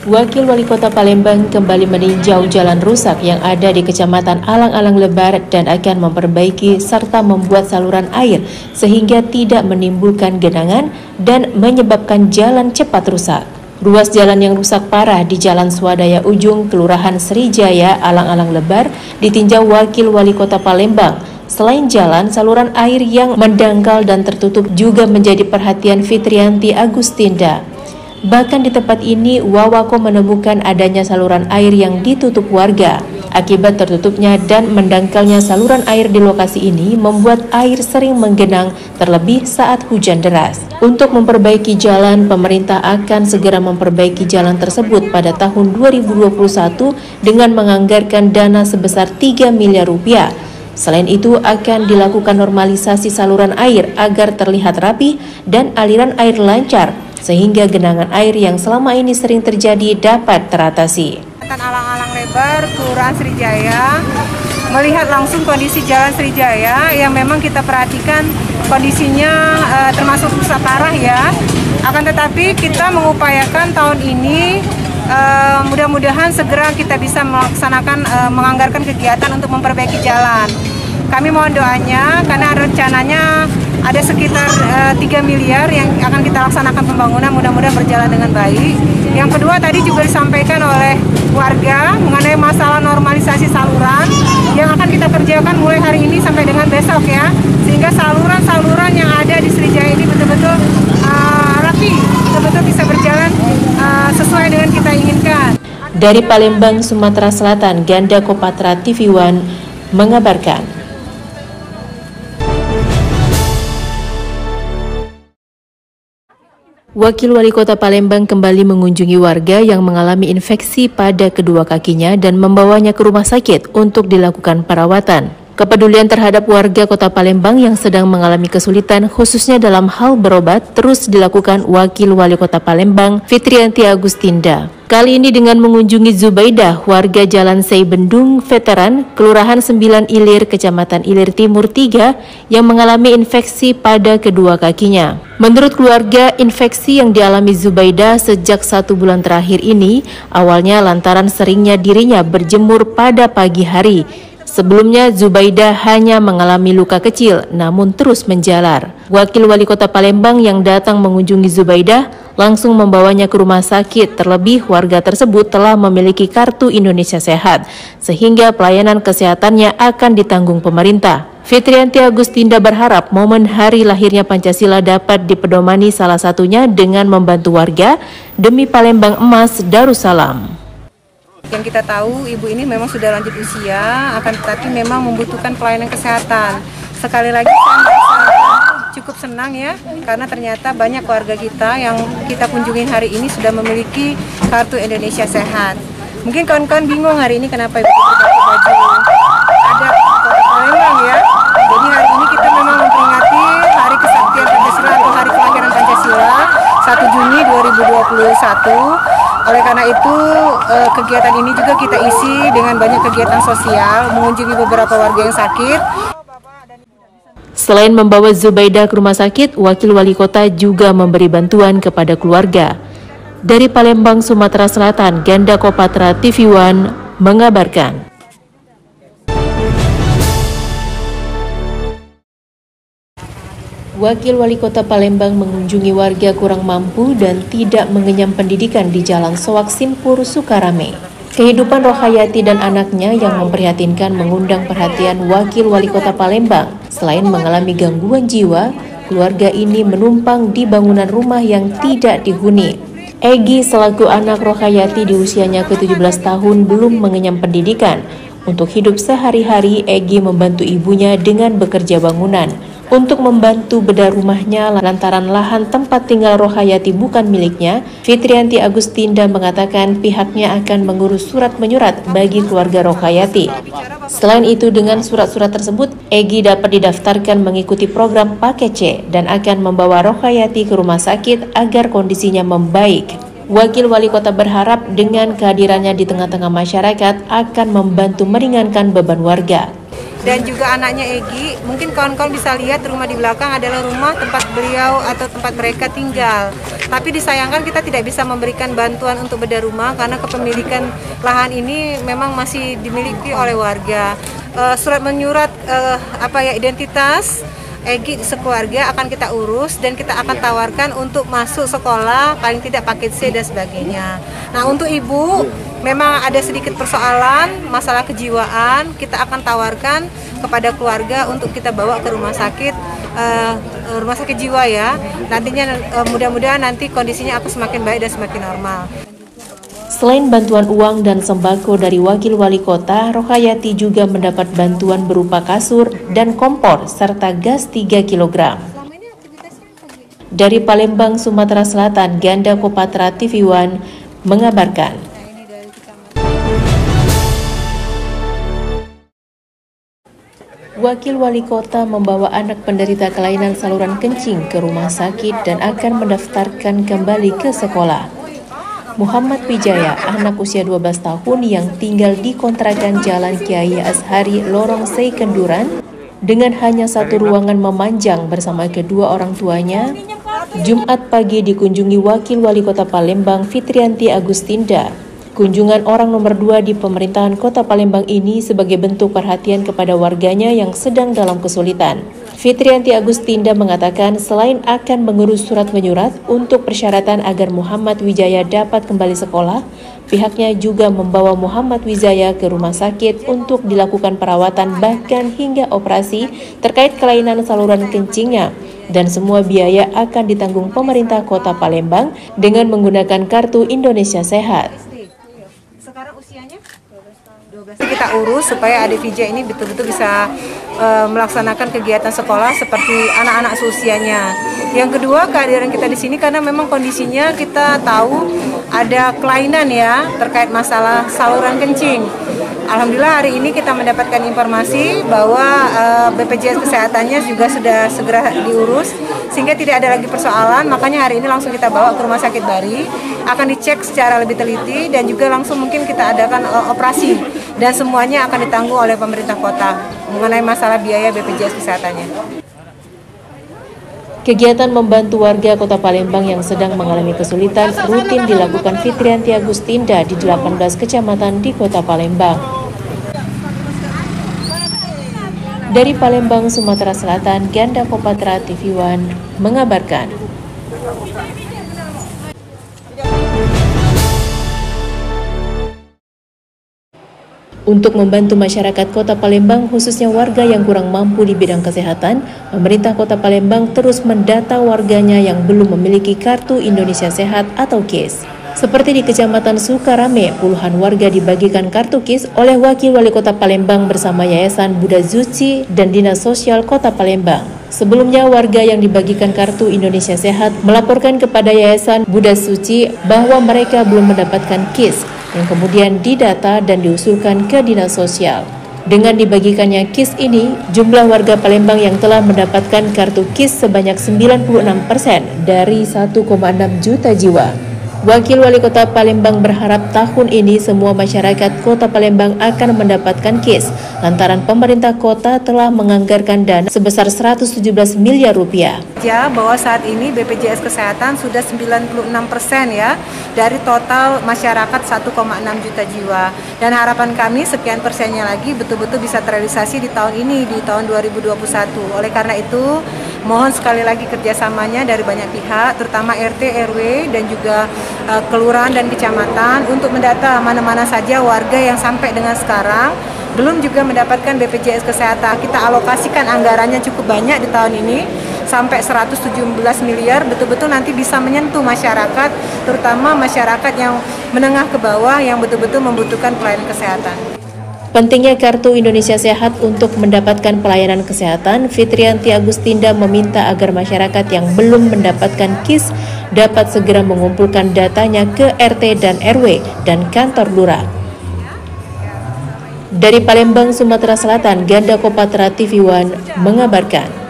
Wakil Wali Kota Palembang kembali meninjau jalan rusak yang ada di Kecamatan Alang-Alang Lebar dan akan memperbaiki serta membuat saluran air sehingga tidak menimbulkan genangan dan menyebabkan jalan cepat rusak. Ruas jalan yang rusak parah di Jalan Swadaya Ujung, Kelurahan Srijaya, Alang-Alang Lebar ditinjau Wakil Wali Kota Palembang. Selain jalan, saluran air yang mendangkal dan tertutup juga menjadi perhatian Fitrianti Agustinda. Bahkan di tempat ini, Wawako menemukan adanya saluran air yang ditutup warga. Akibat tertutupnya dan mendangkalnya saluran air di lokasi ini membuat air sering menggenang, terlebih saat hujan deras. Untuk memperbaiki jalan, pemerintah akan segera memperbaiki jalan tersebut pada tahun 2021 dengan menganggarkan dana sebesar 3 miliar rupiah. Selain itu, akan dilakukan normalisasi saluran air agar terlihat rapi dan aliran air lancar, sehingga genangan air yang selama ini sering terjadi dapat teratasi. Alang-Alang Lebar, Kelurahan Srijaya, melihat langsung kondisi Jalan Srijaya yang memang kita perhatikan kondisinya termasuk rusak parah ya. Akan tetapi kita mengupayakan tahun ini mudah-mudahan segera kita bisa melaksanakan menganggarkan kegiatan untuk memperbaiki jalan. Kami mohon doanya karena rencananya ada sekitar 3 miliar yang akan kita laksanakan pembangunan, mudah-mudahan berjalan dengan baik. Yang kedua tadi juga disampaikan oleh warga mengenai masalah normalisasi saluran yang akan kita kerjakan mulai hari ini sampai dengan besok ya. Sehingga saluran-saluran yang ada di Srijaya ini betul-betul rapi, betul-betul bisa berjalan sesuai dengan kita inginkan. Dari Palembang, Sumatera Selatan, Ganda Kopatra TV One mengabarkan. Wakil Wali Kota Palembang kembali mengunjungi warga yang mengalami infeksi pada kedua kakinya dan membawanya ke rumah sakit untuk dilakukan perawatan. Kepedulian terhadap warga Kota Palembang yang sedang mengalami kesulitan khususnya dalam hal berobat terus dilakukan Wakil Wali Kota Palembang Fitrianti Agustinda. Kali ini dengan mengunjungi Zubaidah, warga Jalan Seibendung Veteran, Kelurahan 9 Ilir, Kecamatan Ilir Timur 3, yang mengalami infeksi pada kedua kakinya. Menurut keluarga, infeksi yang dialami Zubaidah sejak 1 bulan terakhir ini, awalnya lantaran seringnya dirinya berjemur pada pagi hari. Sebelumnya, Zubaidah hanya mengalami luka kecil, namun terus menjalar. Wakil Wali Kota Palembang yang datang mengunjungi Zubaidah langsung membawanya ke rumah sakit, terlebih warga tersebut telah memiliki kartu Indonesia Sehat, sehingga pelayanan kesehatannya akan ditanggung pemerintah. Fitrianti Agustinda berharap momen hari lahirnya Pancasila dapat dipedomani salah satunya dengan membantu warga demi Palembang Emas Darussalam. Yang kita tahu ibu ini memang sudah lanjut usia, akan tetapi memang membutuhkan pelayanan kesehatan. Sekali lagi saya cukup senang ya, karena ternyata banyak warga kita yang kita kunjungi hari ini sudah memiliki kartu Indonesia Sehat. Mungkin kawan-kawan bingung hari ini kenapa ibu pakai baju adat Kota Palembang ya. Jadi hari ini kita memang memperingati Hari Kesaktian Pancasila atau Hari Kelahiran Pancasila 1 Juni 2021. Oleh karena itu, kegiatan ini juga kita isi dengan banyak kegiatan sosial, mengunjungi beberapa warga yang sakit. Selain membawa Zubaidah ke rumah sakit, Wakil Wali Kota juga memberi bantuan kepada keluarga. Dari Palembang, Sumatera Selatan, Ganda Kopatra TV One mengabarkan. Wakil Wali Kota Palembang mengunjungi warga kurang mampu dan tidak mengenyam pendidikan di Jalan Soak Simpur, Sukarame. Kehidupan Rohayati dan anaknya yang memprihatinkan mengundang perhatian Wakil Wali Kota Palembang. Selain mengalami gangguan jiwa, keluarga ini menumpang di bangunan rumah yang tidak dihuni. Egi selaku anak Rohayati di usianya ke-17 tahun belum mengenyam pendidikan. Untuk hidup sehari-hari, Egi membantu ibunya dengan bekerja bangunan. Untuk membantu bedah rumahnya lantaran lahan tempat tinggal Rohayati bukan miliknya, Fitrianti Agustinda mengatakan pihaknya akan mengurus surat menyurat bagi keluarga Rohayati. Selain itu, dengan surat-surat tersebut, Egi dapat didaftarkan mengikuti program paket C dan akan membawa Rohayati ke rumah sakit agar kondisinya membaik. Wakil Wali Kota berharap dengan kehadirannya di tengah-tengah masyarakat akan membantu meringankan beban warga. Dan juga anaknya Egy, mungkin kawan-kawan bisa lihat rumah di belakang adalah rumah tempat beliau atau tempat mereka tinggal. Tapi disayangkan kita tidak bisa memberikan bantuan untuk bedah rumah karena kepemilikan lahan ini memang masih dimiliki oleh warga. Surat menyurat identitas Egy sekeluarga akan kita urus dan kita akan tawarkan untuk masuk sekolah, paling tidak paket C dan sebagainya. Nah, untuk ibu memang ada sedikit persoalan masalah kejiwaan, kita akan tawarkan kepada keluarga untuk kita bawa ke rumah sakit jiwa ya. Nantinya mudah-mudahan nanti kondisinya akan semakin baik dan semakin normal. Selain bantuan uang dan sembako dari Wakil Wali Kota, Rohayati juga mendapat bantuan berupa kasur dan kompor serta gas 3 kg. Dari Palembang, Sumatera Selatan, Ganda Kopatra TV One mengabarkan. Wakil Wali Kota membawa anak penderita kelainan saluran kencing ke rumah sakit dan akan mendaftarkan kembali ke sekolah. Muhammad Wijaya, anak usia 12 tahun yang tinggal di kontrakan Jalan Kiai Azhari, Lorong Sei, Kenduran, dengan hanya satu ruangan memanjang bersama kedua orang tuanya, Jumat pagi dikunjungi Wakil Wali Kota Palembang Fitrianti Agustinda. Kunjungan orang nomor 2 di pemerintahan Kota Palembang ini sebagai bentuk perhatian kepada warganya yang sedang dalam kesulitan. Fitrianti Agustinda mengatakan selain akan mengurus surat menyurat untuk persyaratan agar Muhammad Wijaya dapat kembali sekolah, pihaknya juga membawa Muhammad Wijaya ke rumah sakit untuk dilakukan perawatan bahkan hingga operasi terkait kelainan saluran kencingnya, dan semua biaya akan ditanggung pemerintah Kota Palembang dengan menggunakan kartu Indonesia Sehat. Sekarang usianya 12. Kita urus supaya adik Vija ini betul-betul bisa melaksanakan kegiatan sekolah seperti anak-anak seusianya. Yang kedua, kehadiran kita di sini karena memang kondisinya kita tahu ada kelainan ya terkait masalah saluran kencing. Alhamdulillah hari ini kita mendapatkan informasi bahwa BPJS Kesehatannya juga sudah segera diurus sehingga tidak ada lagi persoalan. Makanya hari ini langsung kita bawa ke Rumah Sakit Bari, akan dicek secara lebih teliti dan juga langsung mungkin kita adakan operasi dan semuanya akan ditanggung oleh pemerintah kota mengenai masalah biaya BPJS Kesehatannya. Kegiatan membantu warga Kota Palembang yang sedang mengalami kesulitan rutin dilakukan Fitrianti Agustinda di 18 kecamatan di Kota Palembang. Dari Palembang, Sumatera Selatan, Ganda Kopatra TV One mengabarkan. Untuk membantu masyarakat Kota Palembang, khususnya warga yang kurang mampu di bidang kesehatan, pemerintah Kota Palembang terus mendata warganya yang belum memiliki Kartu Indonesia Sehat atau KIS. Seperti di Kecamatan Sukarame, puluhan warga dibagikan kartu KIS oleh Wakil Wali Kota Palembang bersama Yayasan Buddha Suci dan Dinas Sosial Kota Palembang. Sebelumnya, warga yang dibagikan Kartu Indonesia Sehat melaporkan kepada Yayasan Buddha Suci bahwa mereka belum mendapatkan KIS, yang kemudian didata dan diusulkan ke Dinas Sosial. Dengan dibagikannya KIS ini, jumlah warga Palembang yang telah mendapatkan kartu KIS sebanyak 96% dari 1,6 juta jiwa. Wakil Wali Kota Palembang berharap tahun ini semua masyarakat Kota Palembang akan mendapatkan KIS lantaran pemerintah kota telah menganggarkan dana sebesar 117 miliar rupiah. Ya, bahwa saat ini BPJS Kesehatan sudah 96% ya dari total masyarakat 1,6 juta jiwa. Dan harapan kami sekian persennya lagi betul-betul bisa terrealisasi di tahun ini, di tahun 2021. Oleh karena itu, mohon sekali lagi kerjasamanya dari banyak pihak, terutama RT, RW, dan juga kelurahan dan kecamatan untuk mendata mana-mana saja warga yang sampai dengan sekarang belum juga mendapatkan BPJS Kesehatan. Kita alokasikan anggarannya cukup banyak di tahun ini, sampai 117 miliar, betul-betul nanti bisa menyentuh masyarakat, terutama masyarakat yang menengah ke bawah yang betul-betul membutuhkan pelayanan kesehatan. Pentingnya Kartu Indonesia Sehat untuk mendapatkan pelayanan kesehatan, Fitrianti Agustinda meminta agar masyarakat yang belum mendapatkan KIS dapat segera mengumpulkan datanya ke RT dan RW dan kantor lurah. Dari Palembang, Sumatera Selatan, Ganda Kopatra TV One mengabarkan.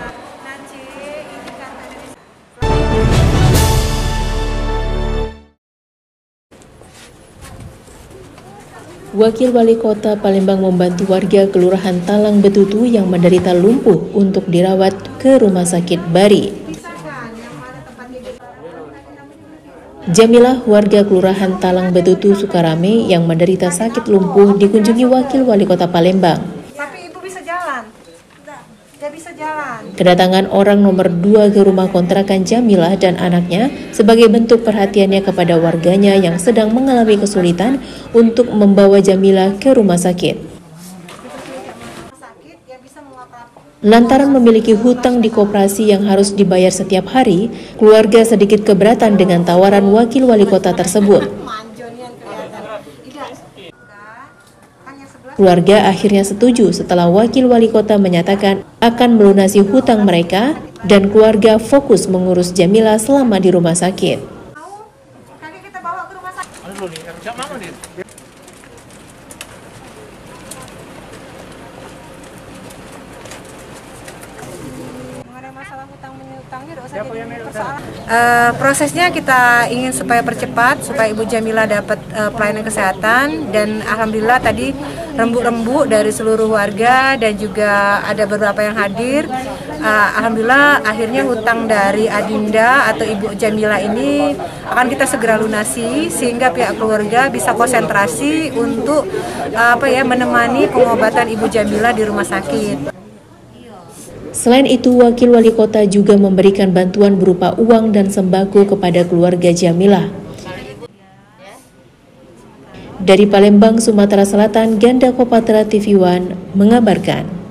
Wakil Wali Kota Palembang membantu warga Kelurahan Talang Betutu yang menderita lumpuh untuk dirawat ke Rumah Sakit Bari. Jamilah, warga Kelurahan Talang Betutu, Sukarame yang menderita sakit lumpuh dikunjungi Wakil Wali Kota Palembang. Tapi ibu bisa jalan. Dia bisa jalan. Kedatangan orang nomor 2 ke rumah kontrakan Jamilah dan anaknya sebagai bentuk perhatiannya kepada warganya yang sedang mengalami kesulitan untuk membawa Jamilah ke rumah sakit. Lantaran memiliki hutang di koperasi yang harus dibayar setiap hari, keluarga sedikit keberatan dengan tawaran Wakil Wali Kota tersebut. Keluarga akhirnya setuju setelah Wakil Wali Kota menyatakan akan melunasi hutang mereka dan keluarga fokus mengurus Jamilah selama di rumah sakit. Prosesnya kita ingin supaya percepat, supaya Ibu Jamilah dapat pelayanan kesehatan, dan alhamdulillah tadi rembuk-rembuk dari seluruh warga dan juga ada beberapa yang hadir. Alhamdulillah akhirnya hutang dari Adinda atau Ibu Jamilah ini akan kita segera lunasi sehingga pihak keluarga bisa konsentrasi untuk menemani pengobatan Ibu Jamilah di rumah sakit. Selain itu, Wakil Wali Kota juga memberikan bantuan berupa uang dan sembako kepada keluarga Jamilah. Dari Palembang, Sumatera Selatan, Ganda Kopatra TV One mengabarkan.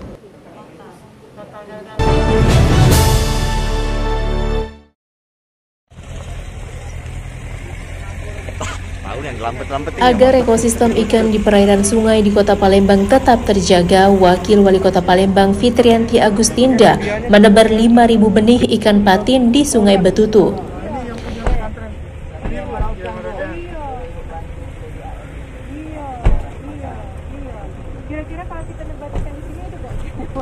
Agar ekosistem ikan di perairan sungai di Kota Palembang tetap terjaga, Wakil Wali Kota Palembang Fitrianti Agustinda menebar 5.000 benih ikan patin di Sungai Betutu.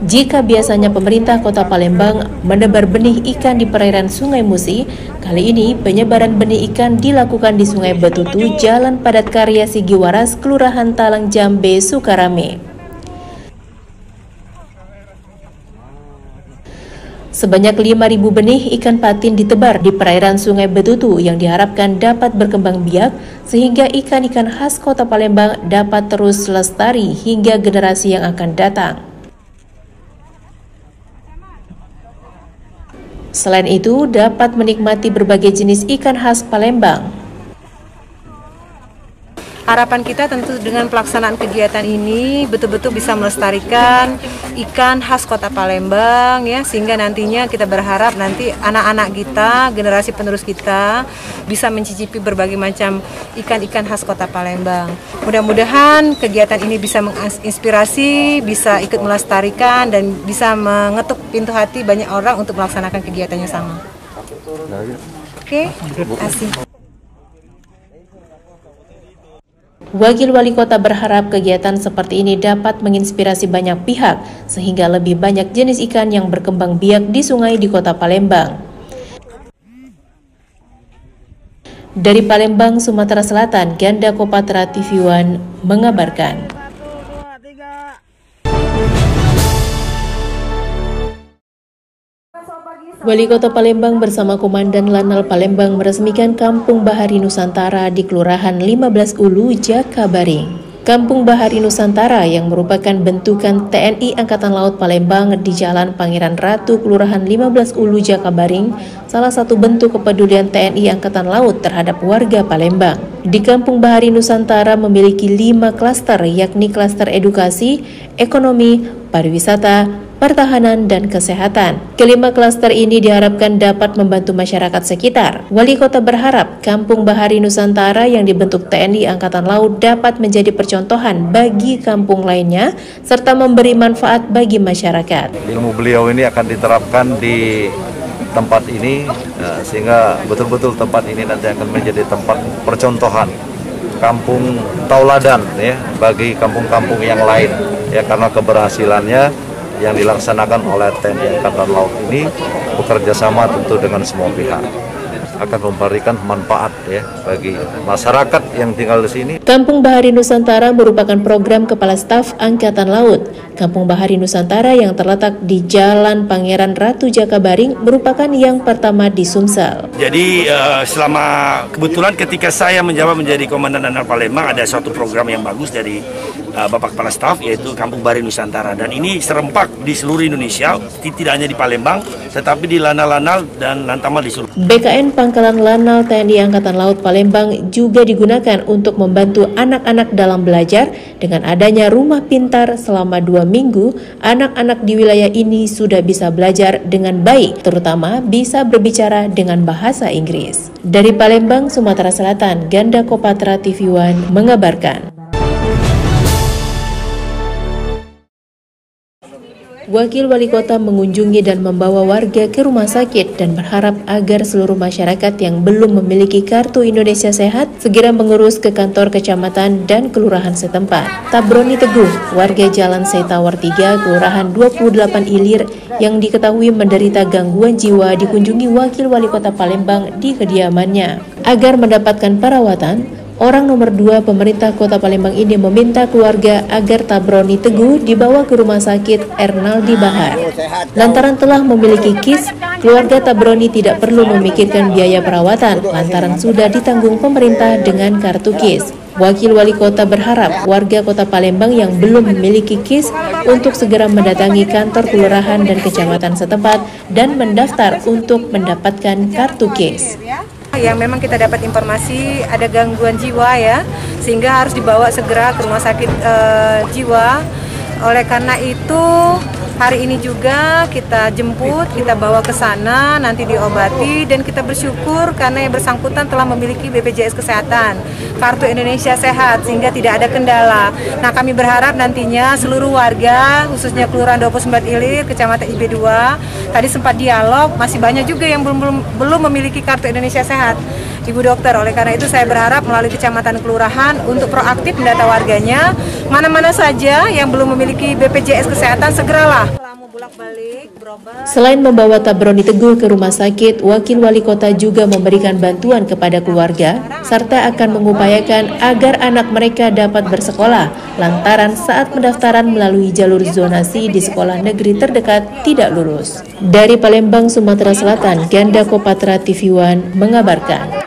Jika biasanya pemerintah Kota Palembang menebar benih ikan di perairan Sungai Musi, kali ini penyebaran benih ikan dilakukan di Sungai Betutu, Jalan Padat Karya Sigiwaras, Kelurahan Talang Jambe, Sukarame. Sebanyak 5.000 benih ikan patin ditebar di perairan Sungai Betutu yang diharapkan dapat berkembang biak sehingga ikan-ikan khas Kota Palembang dapat terus lestari hingga generasi yang akan datang. Selain itu, dapat menikmati berbagai jenis ikan khas Palembang. Harapan kita tentu dengan pelaksanaan kegiatan ini betul-betul bisa melestarikan ikan khas Kota Palembang ya, sehingga nantinya kita berharap nanti anak-anak kita, generasi penerus kita bisa mencicipi berbagai macam ikan-ikan khas Kota Palembang. Mudah-mudahan kegiatan ini bisa menginspirasi, bisa ikut melestarikan dan bisa mengetuk pintu hati banyak orang untuk melaksanakan kegiatannya sama. Oke, terima kasih. Wakil Wali Kota berharap kegiatan seperti ini dapat menginspirasi banyak pihak sehingga lebih banyak jenis ikan yang berkembang biak di sungai di Kota Palembang. Dari Palembang, Sumatera Selatan, Ganda Kopatra TV One mengabarkan. Wali Kota Palembang bersama Komandan Lanal Palembang meresmikan Kampung Bahari Nusantara di Kelurahan 15 Ulu, Jakabaring. Kampung Bahari Nusantara yang merupakan bentukan TNI Angkatan Laut Palembang di Jalan Pangeran Ratu, Kelurahan 15 Ulu, Jakabaring, salah satu bentuk kepedulian TNI Angkatan Laut terhadap warga Palembang. Di Kampung Bahari Nusantara memiliki 5 klaster, yakni klaster edukasi, ekonomi, pariwisata, pertahanan, dan kesehatan. Kelima klaster ini diharapkan dapat membantu masyarakat sekitar. Wali Kota berharap Kampung Bahari Nusantara yang dibentuk TNI Angkatan Laut dapat menjadi percontohan bagi kampung lainnya, serta memberi manfaat bagi masyarakat. Ilmu beliau ini akan diterapkan di tempat ini, sehingga betul-betul tempat ini nanti akan menjadi tempat percontohan, kampung tauladan ya, bagi kampung-kampung yang lain ya, karena keberhasilannya yang dilaksanakan oleh TNI Angkatan Laut ini bekerja sama tentu dengan semua pihak. akan memberikan manfaat ya bagi masyarakat yang tinggal di sini. Kampung Bahari Nusantara merupakan program Kepala Staf Angkatan Laut. Kampung Bahari Nusantara yang terletak di Jalan Pangeran Ratu Jakabaring merupakan yang pertama di Sumsel. Jadi selama kebetulan ketika saya menjabat menjadi Komandan Danal Palembang, ada suatu program yang bagus dari Bapak Kepala Staf, yaitu Kampung Bahari Nusantara, dan ini serempak di seluruh Indonesia, tidak hanya di Palembang tetapi di Lanal-Lanal dan Lantamal di seluruh. BKN Pangkalan Lanal TNI Angkatan Laut Palembang juga digunakan untuk membantu anak-anak dalam belajar. Dengan adanya rumah pintar selama 2 minggu, anak-anak di wilayah ini sudah bisa belajar dengan baik, terutama bisa berbicara dengan bahasa Inggris. Dari Palembang, Sumatera Selatan, Ganda Kopatra TV One mengabarkan. Wakil Wali Kota mengunjungi dan membawa warga ke rumah sakit dan berharap agar seluruh masyarakat yang belum memiliki kartu Indonesia Sehat segera mengurus ke kantor kecamatan dan kelurahan setempat. Tabroni Teguh, warga Jalan Setawar 3, Kelurahan 28 Ilir yang diketahui menderita gangguan jiwa dikunjungi Wakil Wali Kota Palembang di kediamannya. Agar mendapatkan perawatan, orang nomor 2 pemerintah Kota Palembang ini meminta keluarga agar Tabroni Teguh dibawa ke rumah sakit Ernaldi Bahar. Lantaran telah memiliki KIS, keluarga Tabroni tidak perlu memikirkan biaya perawatan lantaran sudah ditanggung pemerintah dengan kartu KIS. Wakil Wali Kota berharap warga Kota Palembang yang belum memiliki KIS untuk segera mendatangi kantor kelurahan dan kecamatan setempat dan mendaftar untuk mendapatkan kartu KIS. Yang memang kita dapat informasi ada gangguan jiwa ya, sehingga harus dibawa segera ke rumah sakit jiwa. Oleh karena itu hari ini juga kita jemput, kita bawa ke sana, nanti diobati, dan kita bersyukur karena yang bersangkutan telah memiliki BPJS Kesehatan, Kartu Indonesia Sehat, sehingga tidak ada kendala. Nah, kami berharap nantinya seluruh warga, khususnya Kelurahan 29 Ilir, Kecamatan IB2, tadi sempat dialog, masih banyak juga yang belum memiliki Kartu Indonesia Sehat, Ibu Dokter. Oleh karena itu saya berharap melalui kecamatan kelurahan untuk proaktif mendata warganya, mana-mana saja yang belum memiliki BPJS Kesehatan segeralah. Selain membawa Tabroni Teguh ke rumah sakit, Wakil Wali Kota juga memberikan bantuan kepada keluarga serta akan mengupayakan agar anak mereka dapat bersekolah lantaran saat pendaftaran melalui jalur zonasi di sekolah negeri terdekat tidak lulus. Dari Palembang, Sumatera Selatan, Ganda Kopatra TV One mengabarkan.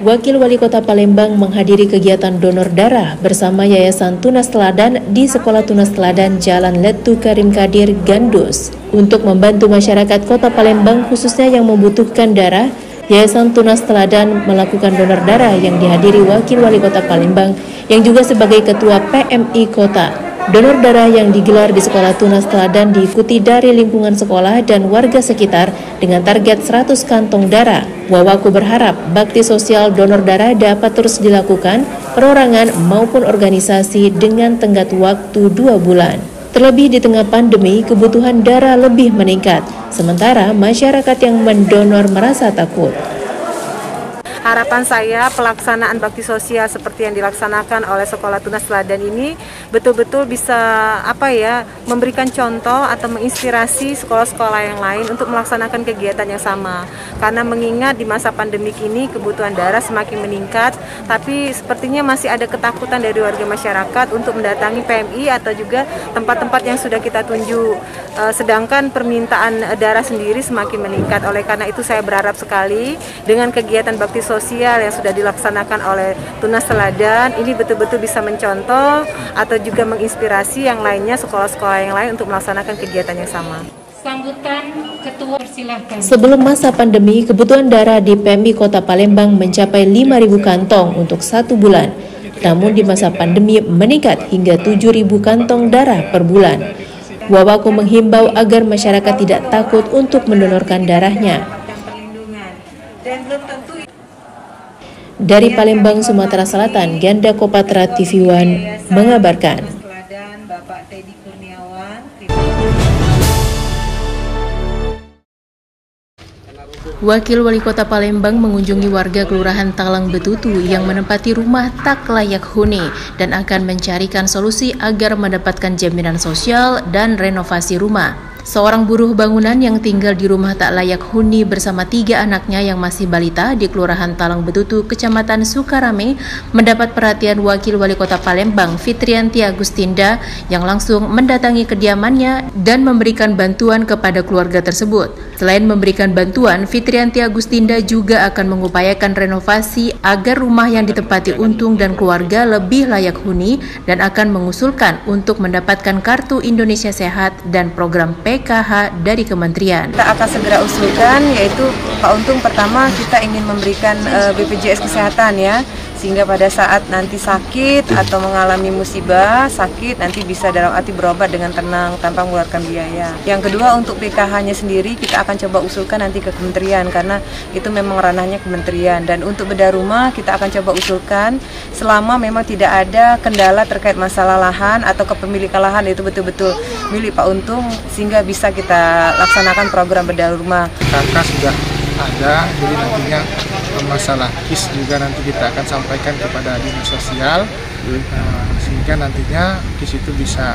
Wakil Wali Kota Palembang menghadiri kegiatan donor darah bersama Yayasan Tunas Teladan di Sekolah Tunas Teladan Jalan Letu Karim Kadir, Gandus. Untuk membantu masyarakat Kota Palembang khususnya yang membutuhkan darah, Yayasan Tunas Teladan melakukan donor darah yang dihadiri Wakil Wali Kota Palembang yang juga sebagai Ketua PMI Kota. Donor darah yang digelar di Sekolah Tunas Teladan diikuti dari lingkungan sekolah dan warga sekitar dengan target 100 kantong darah. Wawaku berharap bakti sosial donor darah dapat terus dilakukan perorangan maupun organisasi dengan tenggat waktu 2 bulan. Terlebih di tengah pandemi, kebutuhan darah lebih meningkat, sementara masyarakat yang mendonor merasa takut. Harapan saya pelaksanaan bakti sosial seperti yang dilaksanakan oleh Sekolah Tunas Teladan ini betul-betul bisa memberikan contoh atau menginspirasi sekolah-sekolah yang lain untuk melaksanakan kegiatan yang sama. Karena mengingat di masa pandemik ini kebutuhan darah semakin meningkat, tapi sepertinya masih ada ketakutan dari warga masyarakat untuk mendatangi PMI atau juga tempat-tempat yang sudah kita tunjuk. Sedangkan permintaan darah sendiri semakin meningkat. Oleh karena itu saya berharap sekali dengan kegiatan bakti sosial yang sudah dilaksanakan oleh Tunas Teladan ini betul-betul bisa mencontoh atau juga menginspirasi yang lainnya, sekolah-sekolah yang lain untuk melaksanakan kegiatan yang sama. Sambutan Ketua, persilahkan. Sebelum masa pandemi, kebutuhan darah di PMI Kota Palembang mencapai 5.000 kantong untuk 1 bulan. Namun di masa pandemi meningkat hingga 7.000 kantong darah per bulan. Wawaku menghimbau agar masyarakat tidak takut untuk mendonorkan darahnya. Dari Palembang, Sumatera Selatan, Ganda Kopatra TV One mengabarkan. Wakil Wali Kota Palembang mengunjungi warga Kelurahan Talang Betutu yang menempati rumah tak layak huni dan akan mencarikan solusi agar mendapatkan jaminan sosial dan renovasi rumah. Seorang buruh bangunan yang tinggal di rumah tak layak huni bersama 3 anaknya yang masih balita di Kelurahan Talang Betutu, Kecamatan Sukarame, mendapat perhatian Wakil Wali Kota Palembang, Fitrianti Agustinda, yang langsung mendatangi kediamannya dan memberikan bantuan kepada keluarga tersebut. Selain memberikan bantuan, Fitrianti Agustinda juga akan mengupayakan renovasi agar rumah yang ditempati Untung dan keluarga lebih layak huni dan akan mengusulkan untuk mendapatkan Kartu Indonesia Sehat dan program PKH dari kementerian. Kita akan segera usulkan, yaitu Pak Untung, pertama kita ingin memberikan BPJS Kesehatan ya, sehingga pada saat nanti sakit atau mengalami musibah sakit nanti bisa dalam arti berobat dengan tenang tanpa mengeluarkan biaya. Yang kedua, untuk PKH-nya sendiri kita akan coba usulkan nanti ke kementerian karena itu memang ranahnya kementerian. Dan untuk bedah rumah kita akan coba usulkan selama memang tidak ada kendala terkait masalah lahan atau kepemilikan lahan itu betul-betul milik Pak Untung, sehingga bisa kita laksanakan program bedah rumah. Kakak sudah ada, jadi nantinya masalah KIS juga nanti kita akan sampaikan kepada dinas sosial, sehingga nantinya KIS itu bisa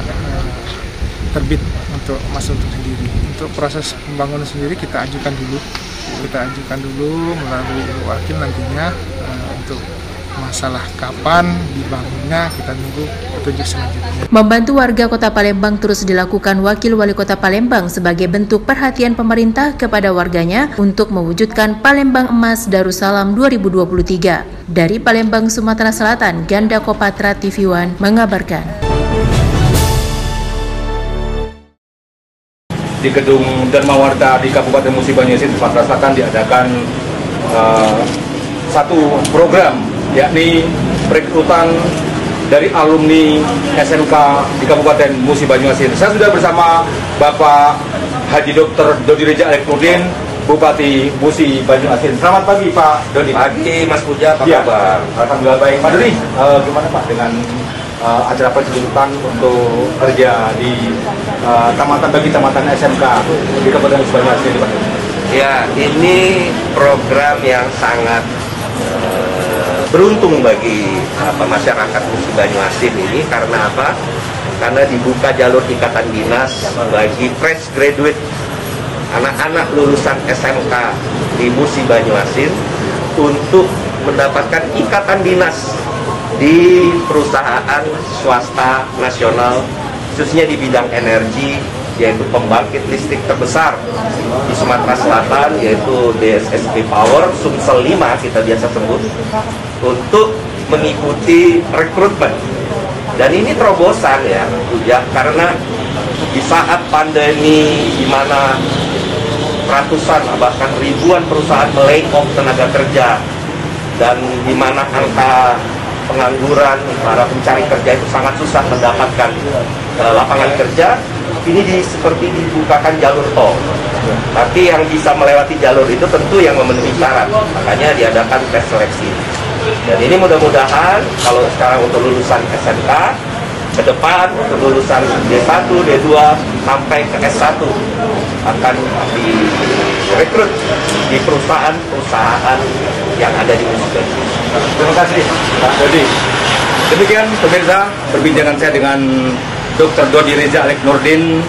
terbit untuk Mas Untung sendiri. Untuk proses pembangunan sendiri kita ajukan dulu melalui wakil nantinya. Untuk masalah kapan dibangunnya kita nunggu petunjuk selanjutnya. Membantu warga Kota Palembang terus dilakukan Wakil Wali Kota Palembang sebagai bentuk perhatian pemerintah kepada warganya untuk mewujudkan Palembang Emas Darussalam 2023. Dari Palembang, Sumatera Selatan, Ganda Kopatra TV One mengabarkan. Di Gedung Dharma Warta di Kabupaten Musi Banyuasin, Sumatera Selatan diadakan satu program, yakni rekrutan dari alumni SMK di Kabupaten Musi Banyuasin. Saya sudah bersama Bapak Haji Dr. Dodi Reja Alek Nurdin, Bupati Musi Banyuasin. Selamat pagi Pak Dodi. Pagi Mas Puja, apa kabar? Alhamdulillah baik. Pak Dodi, gimana Pak dengan acara penjemputan untuk kerja di bagi tamatan SMK di Kabupaten Musi Banyuasin ini, Pak? Ya, ini program yang sangat beruntung bagi masyarakat Musi Banyuasin ini. Karena apa? Karena dibuka jalur ikatan dinas bagi fresh graduate, anak-anak lulusan SMK di Musi Banyuasin untuk mendapatkan ikatan dinas di perusahaan swasta nasional, khususnya di bidang energi, yaitu pembangkit listrik terbesar di Sumatera Selatan, yaitu DSSP Power, Sumsel 5 kita biasa sebut, untuk mengikuti rekrutmen. Dan ini terobosan ya, karena di saat pandemi di mana ratusan bahkan ribuan perusahaan melay-off tenaga kerja, dan di mana angka pengangguran, para pencari kerja itu sangat susah mendapatkan lapangan kerja, ini seperti dibukakan jalur tol. Tapi yang bisa melewati jalur itu tentu yang memenuhi syarat, makanya diadakan tes seleksi. Dan ini mudah-mudahan kalau sekarang untuk lulusan SMK, ke depan untuk lulusan D1, D2 sampai ke S1 akan direkrut di perusahaan-perusahaan yang ada di Musi Banyuasin. Terima kasih Pak Dodi. Demikian pemirsa perbincangan saya dengan Dr. Dodi Reja Alek Nurdin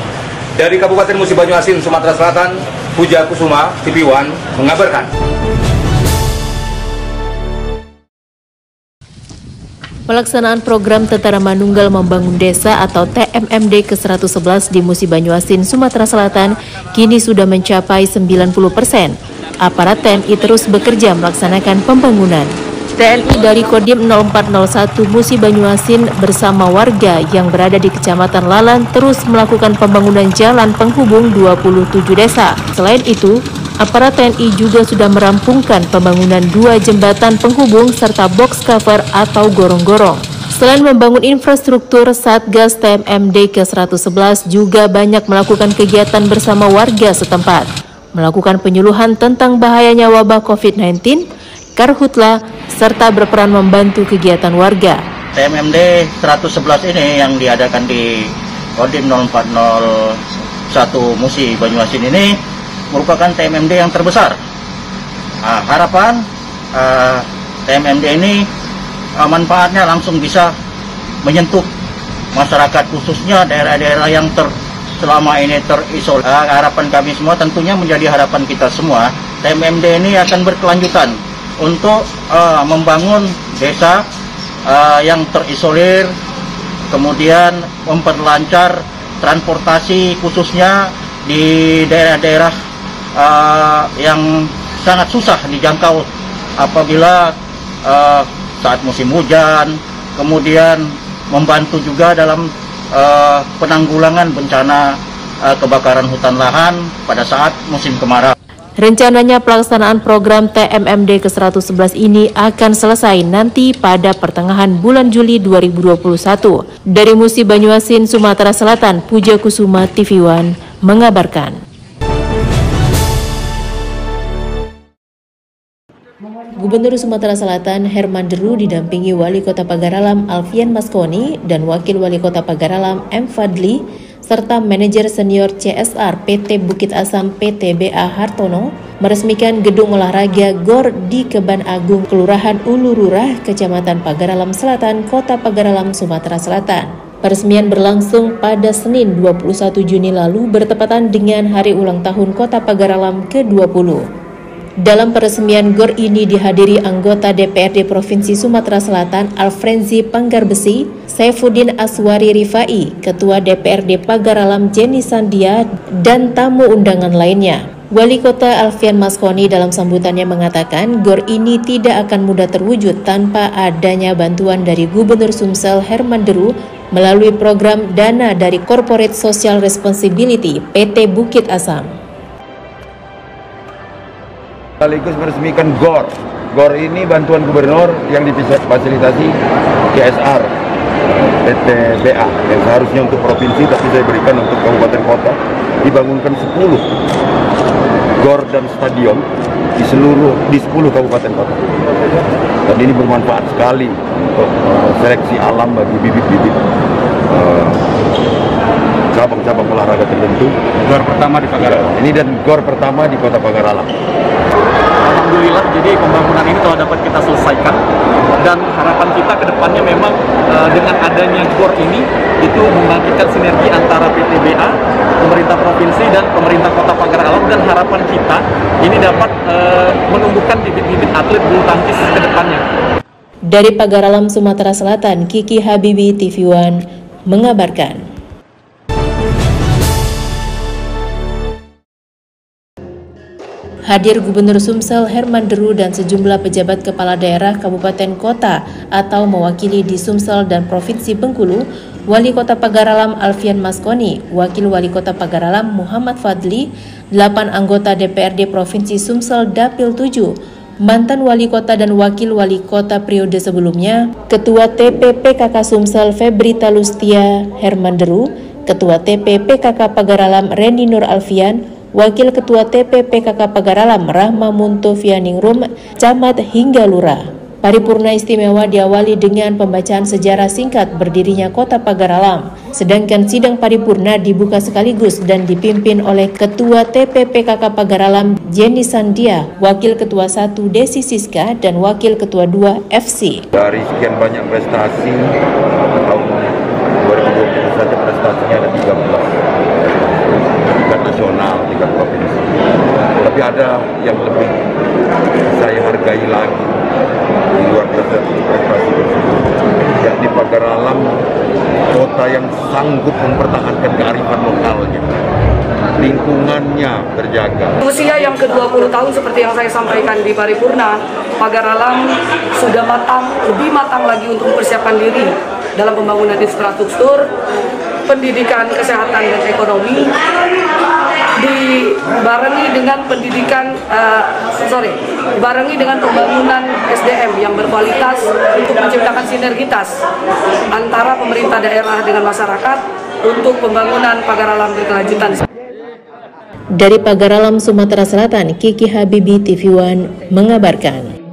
dari Kabupaten Musi Banyuasin, Sumatera Selatan. Puja Kusuma, TV One mengabarkan. Pelaksanaan program Tentara Manunggal Membangun Desa atau TMMD ke-111 di Musi Banyuasin, Sumatera Selatan kini sudah mencapai 90%. Aparat TNI terus bekerja melaksanakan pembangunan. TNI dari Kodim 0401 Musi Banyuasin bersama warga yang berada di Kecamatan Lalan terus melakukan pembangunan jalan penghubung 27 desa. Selain itu, aparat TNI juga sudah merampungkan pembangunan 2 jembatan penghubung serta box cover atau gorong-gorong. Selain membangun infrastruktur, Satgas TMMD ke-111 juga banyak melakukan kegiatan bersama warga setempat, melakukan penyuluhan tentang bahayanya wabah COVID-19, karhutla, serta berperan membantu kegiatan warga. TMMD 111 ini yang diadakan di Kodim 0401 Musi Banyuasin ini merupakan TMMD yang terbesar. Harapan TMMD ini manfaatnya langsung bisa menyentuh masyarakat, khususnya daerah-daerah yang selama ini terisolir. Harapan kami semua tentunya menjadi harapan kita semua. TMMD ini akan berkelanjutan untuk membangun desa yang terisolir, kemudian memperlancar transportasi khususnya di daerah-daerah yang sangat susah dijangkau apabila saat musim hujan, kemudian membantu juga dalam penanggulangan bencana kebakaran hutan lahan pada saat musim kemarau. Rencananya pelaksanaan program TMMD ke-111 ini akan selesai nanti pada pertengahan bulan Juli 2021. Dari Musi Banyuasin, Sumatera Selatan, Puja Kusuma, TV One mengabarkan. Gubernur Sumatera Selatan Herman Deru didampingi Wali Kota Pagaralam Alfian Maskoni dan Wakil Wali Kota Pagaralam M. Fadli serta manajer senior CSR PT Bukit Asam PTBA Hartono meresmikan gedung olahraga GOR di Keban Agung, Kelurahan Ulururah, Kecamatan Pagaralam Selatan, Kota Pagaralam, Sumatera Selatan. Peresmian berlangsung pada Senin 21 Juni lalu bertepatan dengan hari ulang tahun Kota Pagaralam ke-20. Dalam peresmian GOR ini dihadiri anggota DPRD Provinsi Sumatera Selatan Alfrenzi Panggarbesi, Saifuddin Aswari Rifai, Ketua DPRD Pagaralam Jenny Sandia, dan tamu undangan lainnya. Wali Kota Alfian Maskoni dalam sambutannya mengatakan GOR ini tidak akan mudah terwujud tanpa adanya bantuan dari Gubernur Sumsel Herman Deru melalui program dana dari Corporate Social Responsibility PT Bukit Asam. Sekaligus meresmikan GOR. GOR ini bantuan gubernur yang difasilitasi CSR PTBA yang seharusnya untuk provinsi tapi saya berikan untuk kabupaten kota. Dibangunkan 10 GOR dan stadion di 10 kabupaten kota. Dan ini bermanfaat sekali untuk seleksi alam bagi bibit-bibit cabang-cabang olahraga tertentu. GOR pertama di Pagaralam. Ini dan GOR pertama di Kota Pagaralam. Alhamdulillah, jadi pembangunan ini telah dapat kita selesaikan dan harapan kita ke depannya memang dengan adanya GOR ini itu membangkitkan sinergi antara PTBA, pemerintah provinsi dan pemerintah Kota Pagaralam, dan harapan kita ini dapat menumbuhkan bibit-bibit atlet bulu tangkis ke depannya. Dari Pagaralam, Sumatera Selatan, Kiki Habibi, TV One mengabarkan. Hadir Gubernur Sumsel Herman Deru dan sejumlah pejabat kepala daerah kabupaten kota atau mewakili di Sumsel dan Provinsi Bengkulu, Wali Kota Pagaralam Alfian Maskoni, Wakil Wali Kota Pagaralam Muhammad Fadli, 8 anggota DPRD Provinsi Sumsel Dapil 7, mantan Wali Kota dan Wakil Wali Kota periode sebelumnya, Ketua TP PKK Sumsel Febri Talustia Herman Deru, Ketua TP PKK Pagaralam Reni Nur Alfian, Wakil Ketua TP PKK Pagaralam Rahma Muntovianingrum, Camat hingga Lurah. Paripurna istimewa diawali dengan pembacaan sejarah singkat berdirinya Kota Pagaralam, sedangkan sidang paripurna dibuka sekaligus dan dipimpin oleh Ketua TP PKK Pagaralam Jenny Sandia, Wakil Ketua 1 Desi Siska, dan Wakil Ketua 2 FC. Dari sekian banyak prestasi, tahun 2020 saja prestasinya ada 13. Tingkat nasional, tingkat provinsi. Tapi ada yang lebih saya hargai lagi di luar prestasi tersebut, yakni Pagaralam, kota yang sanggup mempertahankan kearifan lokalnya, lingkungannya terjaga. Usia yang ke-20 tahun seperti yang saya sampaikan di paripurna, Pagaralam sudah matang, lebih matang lagi untuk mempersiapkan diri dalam pembangunan infrastruktur, pendidikan, kesehatan, dan ekonomi, dibarengi dengan dibarengi dengan pembangunan SDM yang berkualitas untuk menciptakan sinergitas antara pemerintah daerah dengan masyarakat untuk pembangunan Pagaralam berkelanjutan. Dari Pagaralam, Sumatera Selatan, Kiki Habibi, TV One mengabarkan.